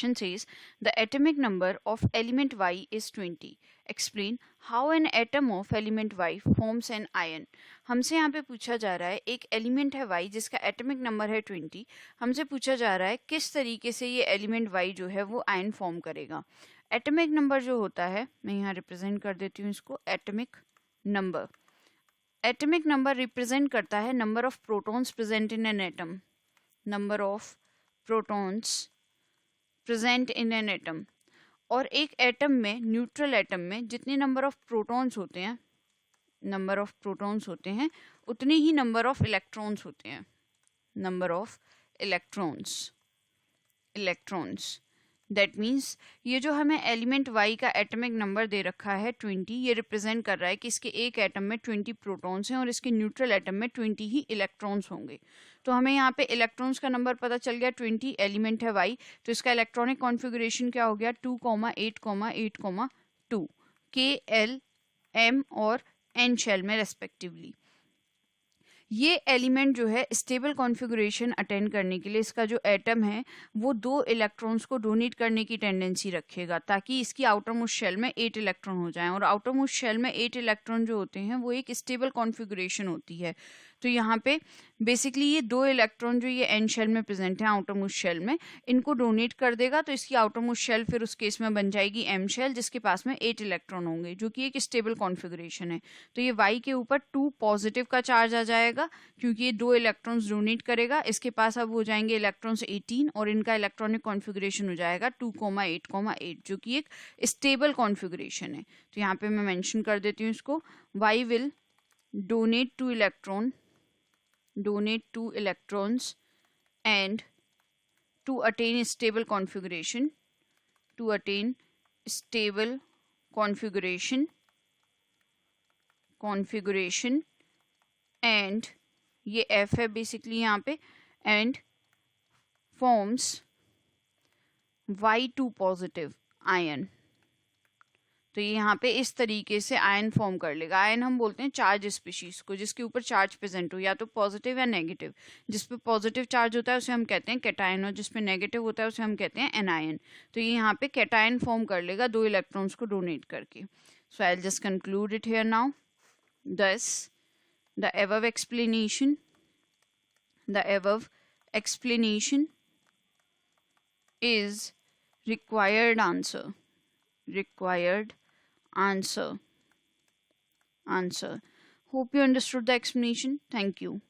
Question says the atomic number of element Y is 20. Explain how an atom of element Y forms an ion. हमसे यहाँ पे पूछा जा रहा है एक एलिमेंट है Y जिसका एटॉमिक नंबर है 20. हमसे पूछा जा रहा है किस तरीके से ये एलिमेंट Y जो है वो आयन फॉर्म करेगा. एटॉमिक नंबर जो होता है, मैं यहाँ रिप्रेजेंट कर देती हूँ इसको. एटॉमिक नंबर रिप्रेजेंट करता है number of protons present in an atom. Number of protons present in an atom. और एक एटम में, न्यूट्रल एटम में जितने नंबर ऑफ प्रोटॉन्स होते हैं उतने ही नंबर ऑफ इलेक्ट्रॉन्स होते हैं. Number of electrons that means ये जो हमें एलिमेंट Y का एटॉमिक नंबर दे रखा है 20, ये रिप्रेजेंट कर रहा है कि इसके एक एटम में 20 प्रोटॉन्स हैं और इसके न्यूट्रल एटम में 20 ही इलेक्ट्रॉन्स होंगे. तो हमें यहाँ पे इलेक्ट्रॉन्स का नंबर पता चल गया 20. एलिमेंट है Y, तो इसका इलेक्ट्रॉनिक कॉन्फ़िगरेशन क्या हो गया 2,8,8,2 K, L, M और N शेल में रेस्पेक्टिवली. ये एलिमेंट जो है स्टेबल कॉन्फ़िगरेशन अटेंड करने के लिए इसका जो एटम है वो 2 इलेक्ट्रॉन्स को डोनेट करने की टेंडेंसी रखेगा ताकि इसकी आउटर मोस्ट शेल में 8 इलेक्ट्रॉन हो जाएं. और आउटर मोस्ट शेल में 8 इलेक्ट्रॉन जो होते हैं वो एक स्टेबल कॉन्फ़िगरेशन होती है. तो यहाँ पे बेसिकली ये 2 इलेक्ट्रॉन जो ये एन शेल में प्रेजेंट है आउटर मोस्ट शेल में, इनको डोनेट कर देगा. तो इसकी आउटर मोस्ट शेल फिर उस केस में बन जाएगी एम शेल जिसके पास में 8 इलेक्ट्रॉन होंगे जो कि एक स्टेबल कॉन्फ़िगरेशन है. तो ये Y के ऊपर 2 पॉजिटिव का चार्ज आ जाएगा क्योंकि ये 2 इलेक्ट्रॉन्स डोनेट करेगा. इसके पास अब हो जाएंगे इलेक्ट्रॉन्स 18 और इनका इलेक्ट्रॉनिक कॉन्फ़िगरेशन हो जाएगा 2,8,8 जो कि एक स्टेबल कॉन्फ़िगरेशन है. तो यहाँ पे मैं मेंशन कर देती हूँ इसको. Y will donate 2 electrons and to attain stable configuration and ये F है बेसिकली यहाँ पे and forms Y2 positive ion. तो ये यहाँ पे इस तरीके से आयन फॉर्म कर लेगा. आयन हम बोलते हैं चार्ज स्पीशीज को जिसके ऊपर चार्ज प्रेजेंट हो, या तो पॉजिटिव या नेगेटिव. जिस पे पॉजिटिव चार्ज होता है उसे हम कहते हैं कैटायन और जिस पे नेगेटिव होता है उसे हम कहते हैं एनायन. तो ये यहाँ पे कैटायन फॉर्म कर लेगा 2 इलेक्ट्रॉन्स को डोनेट करके. So I will just conclude it here now. Thus, the above explanation is required answer. Hope you understood the explanation. Thank you.